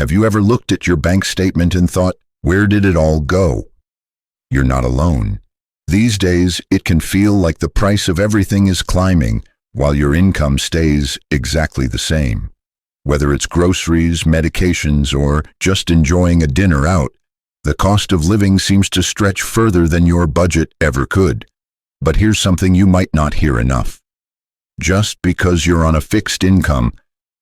Have you ever looked at your bank statement and thought, where did it all go? You're not alone. These days, it can feel like the price of everything is climbing while your income stays exactly the same. Whether it's groceries, medications, or just enjoying a dinner out, the cost of living seems to stretch further than your budget ever could. But here's something you might not hear enough. Just because you're on a fixed income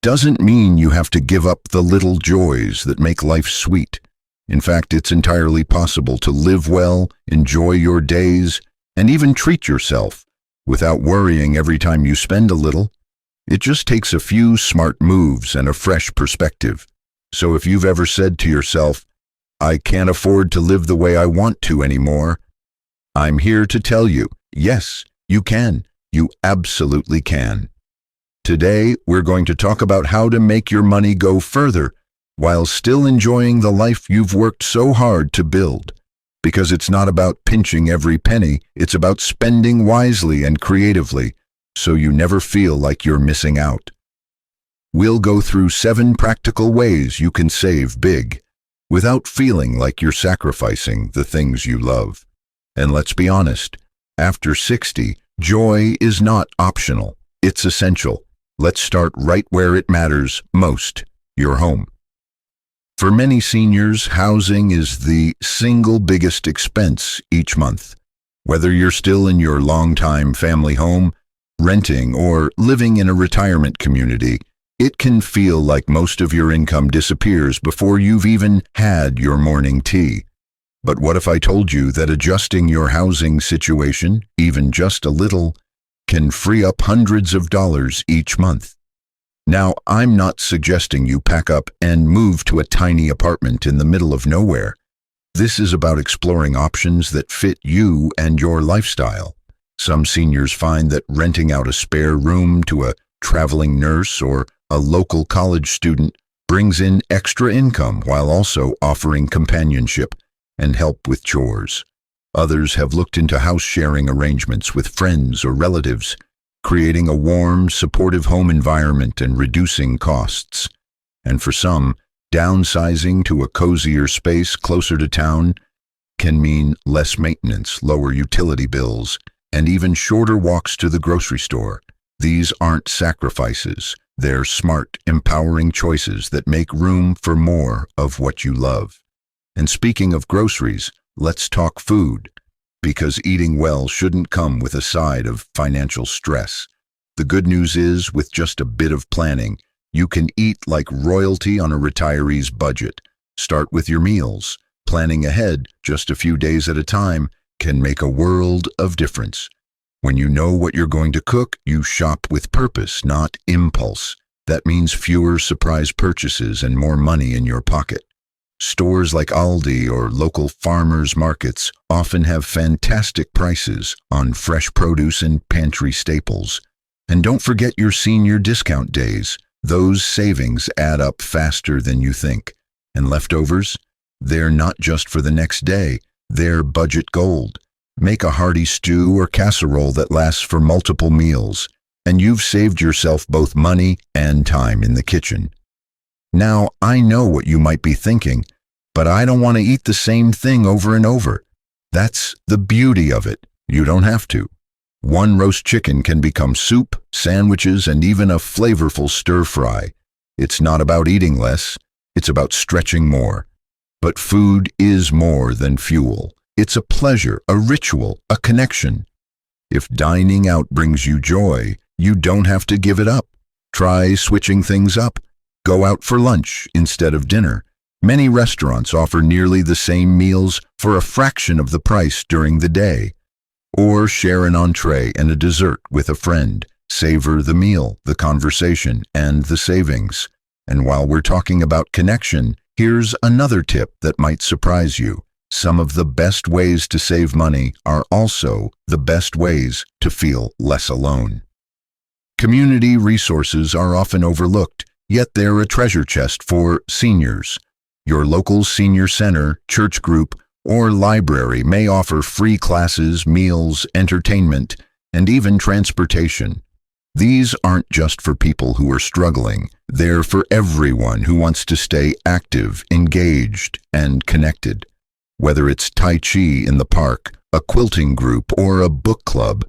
doesn't mean you have to give up the little joys that make life sweet. In fact, it's entirely possible to live well, enjoy your days, and even treat yourself without worrying every time you spend a little. It just takes a few smart moves and a fresh perspective. So if you've ever said to yourself, I can't afford to live the way I want to anymore, I'm here to tell you, yes, you can. You absolutely can. Today, we're going to talk about how to make your money go further while still enjoying the life you've worked so hard to build. Because it's not about pinching every penny, it's about spending wisely and creatively, so you never feel like you're missing out. We'll go through 7 practical ways you can save big, without feeling like you're sacrificing the things you love. And let's be honest, after 60, joy is not optional, it's essential. Let's start right where it matters most, your home. For many seniors, housing is the single biggest expense each month. Whether you're still in your longtime family home, renting, or living in a retirement community, it can feel like most of your income disappears before you've even had your morning tea. But what if I told you that adjusting your housing situation, even just a little, can free up hundreds of dollars each month? Now, I'm not suggesting you pack up and move to a tiny apartment in the middle of nowhere. This is about exploring options that fit you and your lifestyle. Some seniors find that renting out a spare room to a traveling nurse or a local college student brings in extra income while also offering companionship and help with chores. Others have looked into house-sharing arrangements with friends or relatives, creating a warm, supportive home environment and reducing costs. And for some, downsizing to a cozier space closer to town can mean less maintenance, lower utility bills, and even shorter walks to the grocery store. These aren't sacrifices. They're smart, empowering choices that make room for more of what you love. And speaking of groceries, let's talk food, because eating well shouldn't come with a side of financial stress. The good news is, with just a bit of planning, you can eat like royalty on a retiree's budget. Start with your meals. Planning ahead, just a few days at a time, can make a world of difference. When you know what you're going to cook, you shop with purpose, not impulse. That means fewer surprise purchases and more money in your pocket. Stores like Aldi or local farmers markets often have fantastic prices on fresh produce and pantry staples. And don't forget your senior discount days. Those savings add up faster than you think. And leftovers? They're not just for the next day, they're budget gold. Make a hearty stew or casserole that lasts for multiple meals, and you've saved yourself both money and time in the kitchen. Now, I know what you might be thinking, but I don't want to eat the same thing over and over. That's the beauty of it. You don't have to. One roast chicken can become soup, sandwiches, and even a flavorful stir-fry. It's not about eating less, it's about stretching more. But food is more than fuel. It's a pleasure, a ritual, a connection. If dining out brings you joy, you don't have to give it up. Try switching things up. Go out for lunch instead of dinner. Many restaurants offer nearly the same meals for a fraction of the price during the day. Or share an entree and a dessert with a friend. Savor the meal, the conversation, and the savings. And while we're talking about connection, here's another tip that might surprise you. Some of the best ways to save money are also the best ways to feel less alone. Community resources are often overlooked, yet they're a treasure chest for seniors. Your local senior center, church group, or library may offer free classes, meals, entertainment, and even transportation. These aren't just for people who are struggling. They're for everyone who wants to stay active, engaged, and connected. Whether it's Tai Chi in the park, a quilting group, or a book club,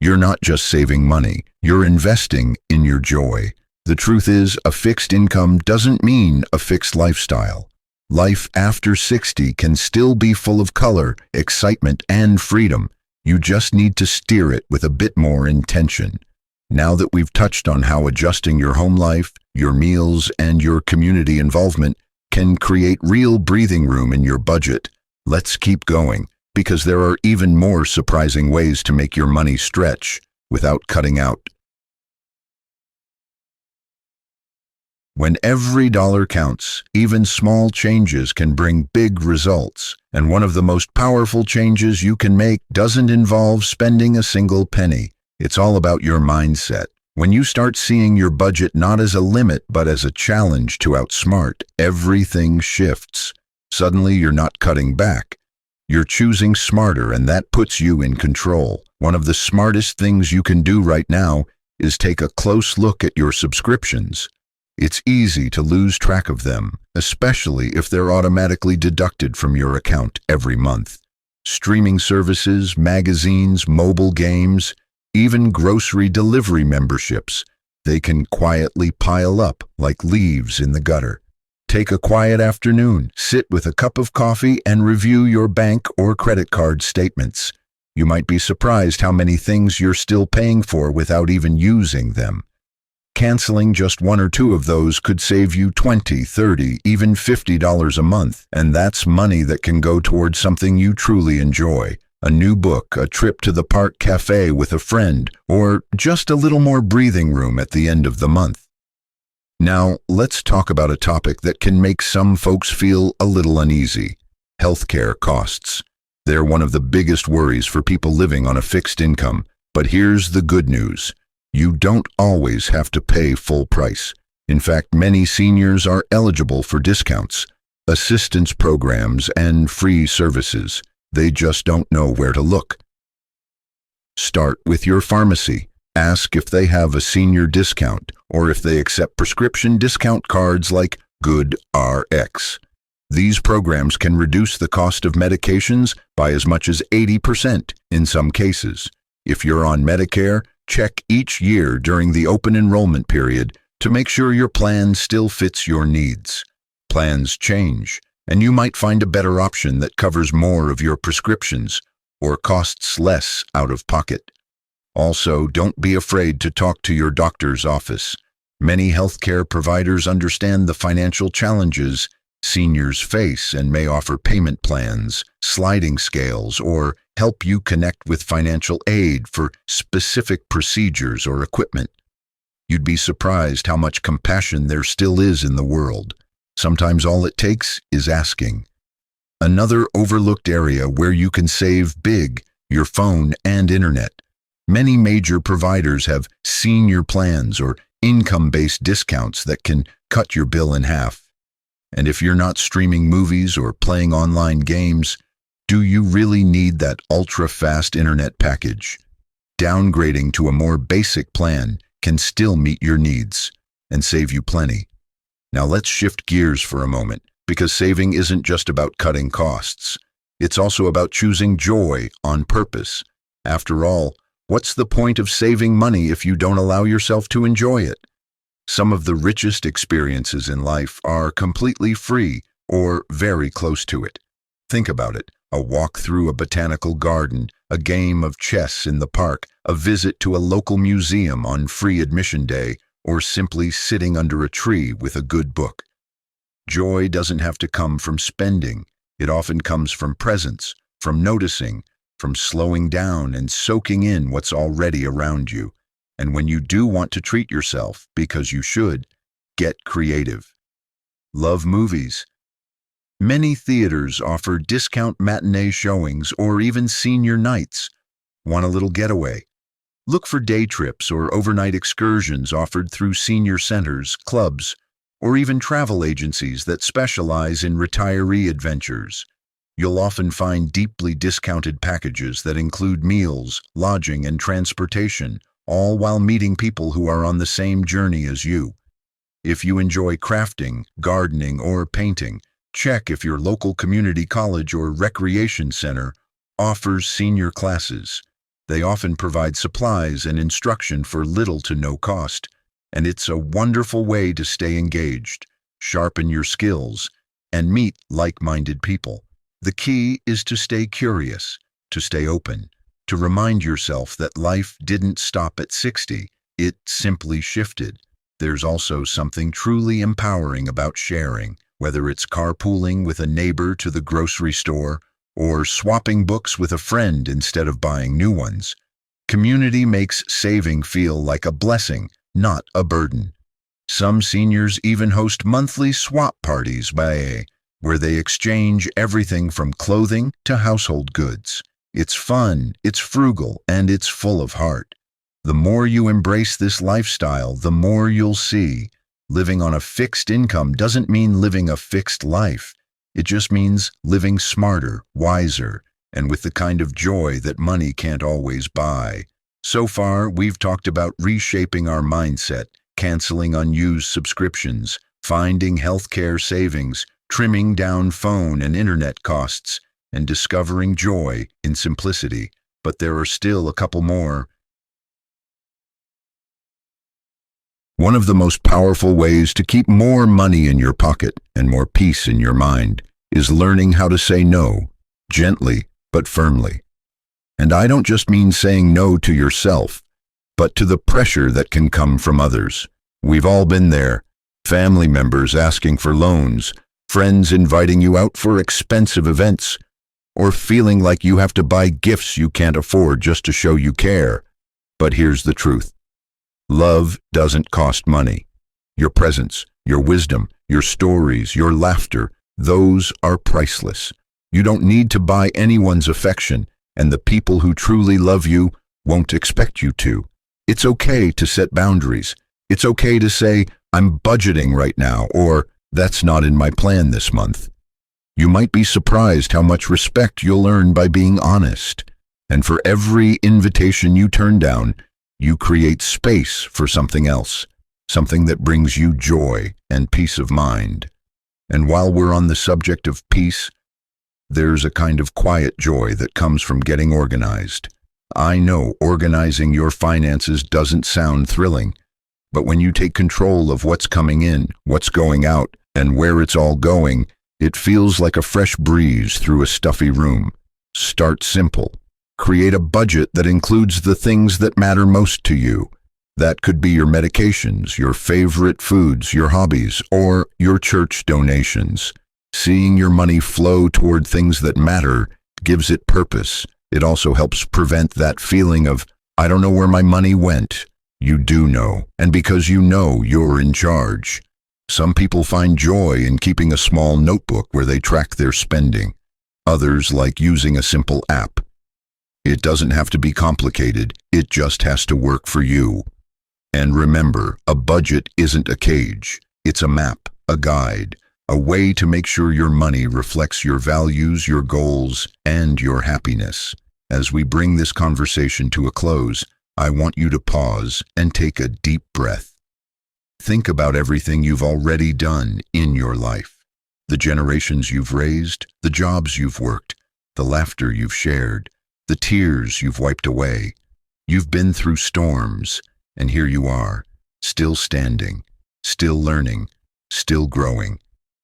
you're not just saving money, you're investing in your joy. The truth is, a fixed income doesn't mean a fixed lifestyle. Life after 60 can still be full of color, excitement, and freedom. You just need to steer it with a bit more intention. Now that we've touched on how adjusting your home life, your meals, and your community involvement can create real breathing room in your budget, let's keep going, because there are even more surprising ways to make your money stretch without cutting out. When every dollar counts, even small changes can bring big results. And one of the most powerful changes you can make doesn't involve spending a single penny. It's all about your mindset. When you start seeing your budget not as a limit but as a challenge to outsmart, everything shifts. Suddenly you're not cutting back. You're choosing smarter, and that puts you in control. One of the smartest things you can do right now is take a close look at your subscriptions. It's easy to lose track of them, especially if they're automatically deducted from your account every month. Streaming services, magazines, mobile games, even grocery delivery memberships, they can quietly pile up like leaves in the gutter. Take a quiet afternoon, sit with a cup of coffee, and review your bank or credit card statements. You might be surprised how many things you're still paying for without even using them. Canceling just one or two of those could save you $20, $30, even $50 a month, and that's money that can go towards something you truly enjoy. A new book, a trip to the park cafe with a friend, or just a little more breathing room at the end of the month. Now, let's talk about a topic that can make some folks feel a little uneasy: healthcare costs. They're one of the biggest worries for people living on a fixed income. But here's the good news. You don't always have to pay full price. In fact, many seniors are eligible for discounts, assistance programs, and free services. They just don't know where to look. Start with your pharmacy. Ask if they have a senior discount or if they accept prescription discount cards like GoodRx. These programs can reduce the cost of medications by as much as 80% in some cases. If you're on Medicare, check each year during the open enrollment period to make sure your plan still fits your needs. Plans change, and you might find a better option that covers more of your prescriptions or costs less out of pocket. Also, don't be afraid to talk to your doctor's office. Many healthcare providers understand the financial challenges seniors face and may offer payment plans, sliding scales, or help you connect with financial aid for specific procedures or equipment. You'd be surprised how much compassion there still is in the world. Sometimes all it takes is asking. Another overlooked area where you can save big: your phone and internet. Many major providers have senior plans or income-based discounts that can cut your bill in half. And if you're not streaming movies or playing online games, do you really need that ultra-fast internet package? Downgrading to a more basic plan can still meet your needs and save you plenty. Now let's shift gears for a moment, because saving isn't just about cutting costs. It's also about choosing joy on purpose. After all, what's the point of saving money if you don't allow yourself to enjoy it? Some of the richest experiences in life are completely free or very close to it. Think about it: a walk through a botanical garden, a game of chess in the park, a visit to a local museum on free admission day, or simply sitting under a tree with a good book. Joy doesn't have to come from spending. It often comes from presence, from noticing, from slowing down and soaking in what's already around you. And when you do want to treat yourself, because you should, get creative. Love movies? Many theaters offer discount matinee showings or even senior nights. Want a little getaway? Look for day trips or overnight excursions offered through senior centers, clubs, or even travel agencies that specialize in retiree adventures. You'll often find deeply discounted packages that include meals, lodging, and transportation, all while meeting people who are on the same journey as you. If you enjoy crafting, gardening, or painting, check if your local community college or recreation center offers senior classes. They often provide supplies and instruction for little to no cost, and it's a wonderful way to stay engaged, sharpen your skills, and meet like-minded people. The key is to stay curious, to stay open, to remind yourself that life didn't stop at 60, it simply shifted. There's also something truly empowering about sharing, whether it's carpooling with a neighbor to the grocery store or swapping books with a friend instead of buying new ones. Community makes saving feel like a blessing, not a burden. Some seniors even host monthly swap parties where they exchange everything from clothing to household goods. It's fun, it's frugal, and it's full of heart. The more you embrace this lifestyle, the more you'll see. Living on a fixed income doesn't mean living a fixed life. It just means living smarter, wiser, and with the kind of joy that money can't always buy. So far, we've talked about reshaping our mindset, canceling unused subscriptions, finding healthcare savings, trimming down phone and internet costs, and discovering joy in simplicity. But there are still a couple more. One of the most powerful ways to keep more money in your pocket and more peace in your mind is learning how to say no, gently but firmly. And I don't just mean saying no to yourself, but to the pressure that can come from others. We've all been there. Family members asking for loans, friends inviting you out for expensive events, or feeling like you have to buy gifts you can't afford just to show you care. But here's the truth. Love doesn't cost money. Your presence, your wisdom, your stories, your laughter, those are priceless. You don't need to buy anyone's affection, and the people who truly love you won't expect you to. It's okay to set boundaries. It's okay to say, I'm budgeting right now, or that's not in my plan this month. You might be surprised how much respect you'll earn by being honest. And for every invitation you turn down, you create space for something else, something that brings you joy and peace of mind. And while we're on the subject of peace, there's a kind of quiet joy that comes from getting organized. I know organizing your finances doesn't sound thrilling, but when you take control of what's coming in, what's going out, and where it's all going, it feels like a fresh breeze through a stuffy room. Start simple. Create a budget that includes the things that matter most to you. That could be your medications, your favorite foods, your hobbies, or your church donations. Seeing your money flow toward things that matter gives it purpose. It also helps prevent that feeling of, I don't know where my money went. You do know, and because you know, you're in charge. Some people find joy in keeping a small notebook where they track their spending. Others like using a simple app. It doesn't have to be complicated, it just has to work for you. And remember, a budget isn't a cage. It's a map, a guide, a way to make sure your money reflects your values, your goals, and your happiness. As we bring this conversation to a close, I want you to pause and take a deep breath. Think about everything you've already done in your life. The generations you've raised, the jobs you've worked, the laughter you've shared, the tears you've wiped away. You've been through storms, and here you are, still standing, still learning, still growing.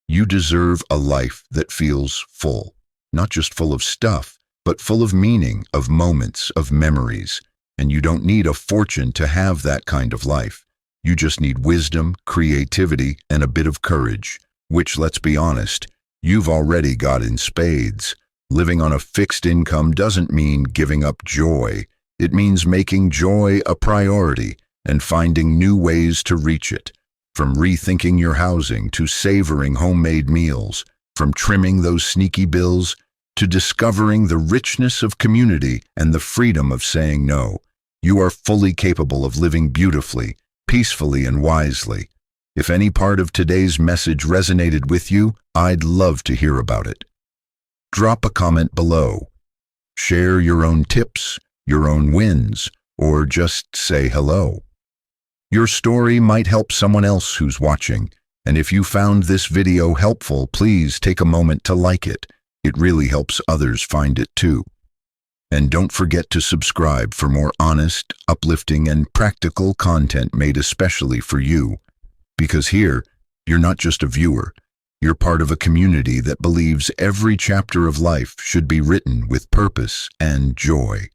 You deserve a life that feels full, not just full of stuff, but full of meaning, of moments, of memories. And you don't need a fortune to have that kind of life. You just need wisdom, creativity, and a bit of courage, which, let's be honest, you've already got in spades. Living on a fixed income doesn't mean giving up joy. It means making joy a priority and finding new ways to reach it. From rethinking your housing to savoring homemade meals, from trimming those sneaky bills to discovering the richness of community and the freedom of saying no. You are fully capable of living beautifully, peacefully, and wisely. If any part of today's message resonated with you, I'd love to hear about it. Drop a comment below. Share your own tips, your own wins, or just say hello. Your story might help someone else who's watching, and if you found this video helpful, please take a moment to like it. It really helps others find it too. And don't forget to subscribe for more honest, uplifting, and practical content made especially for you. Because here, you're not just a viewer, you're part of a community that believes every chapter of life should be written with purpose and joy.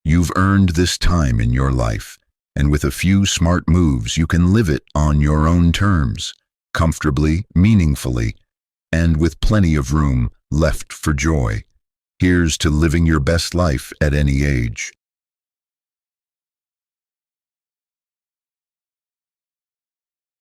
You've earned this time in your life, and with a few smart moves you can live it on your own terms, comfortably, meaningfully, and with plenty of room left for joy. Here's to living your best life at any age.